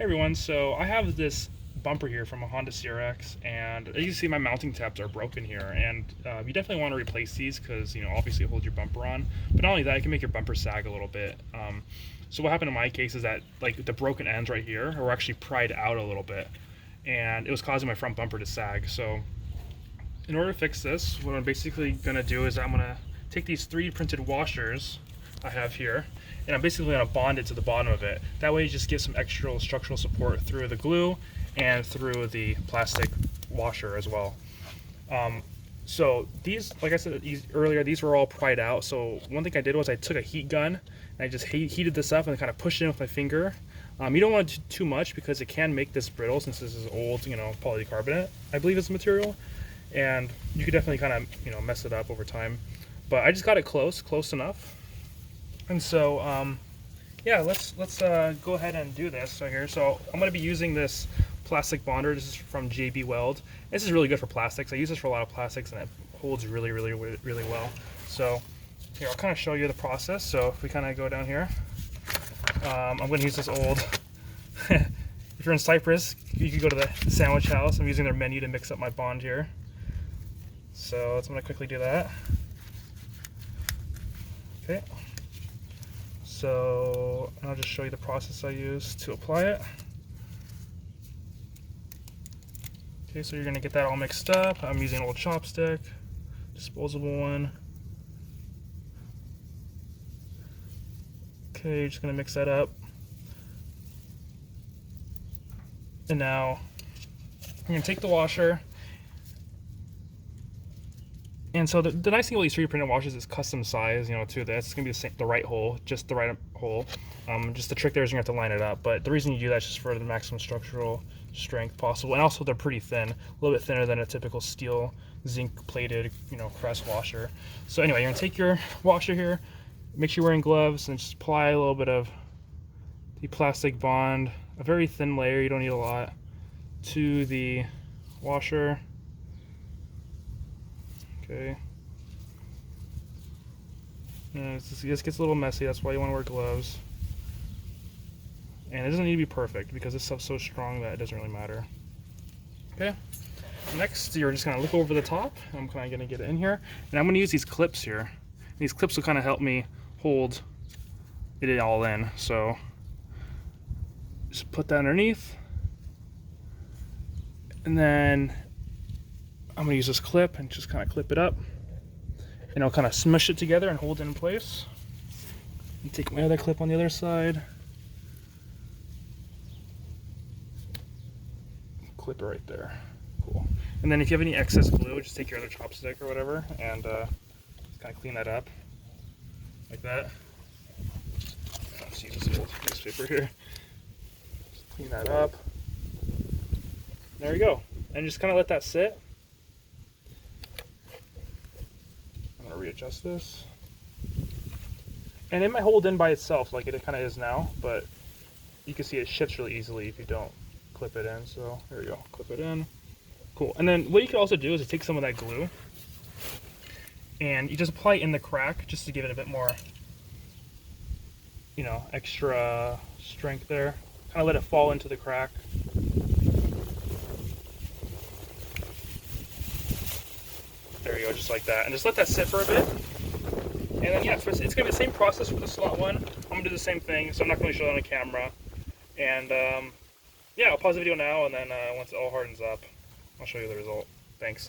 Hey everyone, so I have this bumper here from a Honda CRX, and as you can see, my mounting tabs are broken here, and you definitely want to replace these because, obviously it holds your bumper on, but not only that, it can make your bumper sag a little bit. So what happened in my case is that, like, the broken ends right here were actually pried out a little bit, and it was causing my front bumper to sag. So in order to fix this, what I'm basically going to do is I'm going to take these 3D printed washers I have here, and I'm basically going to bond it to the bottom of it. That way you just get some extra structural support through the glue and through the plastic washer as well. So these, like I said earlier, these were all pried out. So one thing I did was I took a heat gun and I just heated this up and kind of pushed it in with my finger. You don't want to do too much because it can make this brittle, since this is old, polycarbonate, I believe is the material. And you could definitely kind of, mess it up over time. But I just got it close enough. And so, yeah, let's go ahead and do this right here. So I'm going to be using this plastic bonder. This is from JB Weld. This is really good for plastics. I use this for a lot of plastics, and it holds really well. So here, I'll kind of show you the process. So if we kind of go down here, I'm going to use this old. If you're in Cyprus, you could go to the sandwich house. I'm using their menu to mix up my bond here. So I'm going to quickly do that. Okay. So I'll just show you the process I use to apply it. Okay, so you're going to get that all mixed up. I'm using an old chopstick, disposable one. Okay, you're just going to mix that up. And now I'm going to take the washer. And so the nice thing about these 3D printed washers is custom size, to this. It's going to be the right hole, just the right hole. Just the trick there is you're going to have to line it up. But the reason you do that is just for the maximum structural strength possible. And also they're pretty thin, a little bit thinner than a typical steel zinc plated, press washer. So anyway, you're going to take your washer here, make sure you're wearing gloves, and just apply a little bit of the plastic bond, a very thin layer, you don't need a lot, to the washer. Okay. And this gets a little messy, that's why you want to wear gloves. And it doesn't need to be perfect because this stuff's so strong that it doesn't really matter. Okay. Next, you're just going to look over the top. I'm kind of going to get it in here. And I'm going to use these clips here. These clips will kind of help me hold it all in. So just put that underneath. And then I'm going to use this clip and just kind of clip it up, and I'll kind of smush it together and hold it in place. And take my other clip on the other side, clip it right there. Cool. And then if you have any excess glue, just take your other chopstick or whatever and just kind of clean that up like that. Let's use this old newspaper here. Just clean that up. There we go. And just kind of let that sit. Readjust this, and it might hold in by itself like it kind of is now, but you can see it shifts really easily if you don't clip it in. So there we go, clip it in. Cool. And then what you can also do is take some of that glue and you just apply it in the crack just to give it a bit more, extra strength there. Kind of let it fall into the crack. There you go, just like that. And just let that sit for a bit. And then, yeah, so it's going to be the same process for the slot one. I'm going to do the same thing, so I'm not going to show it on the camera. And, yeah, I'll pause the video now, and then once it all hardens up, I'll show you the result. Thanks.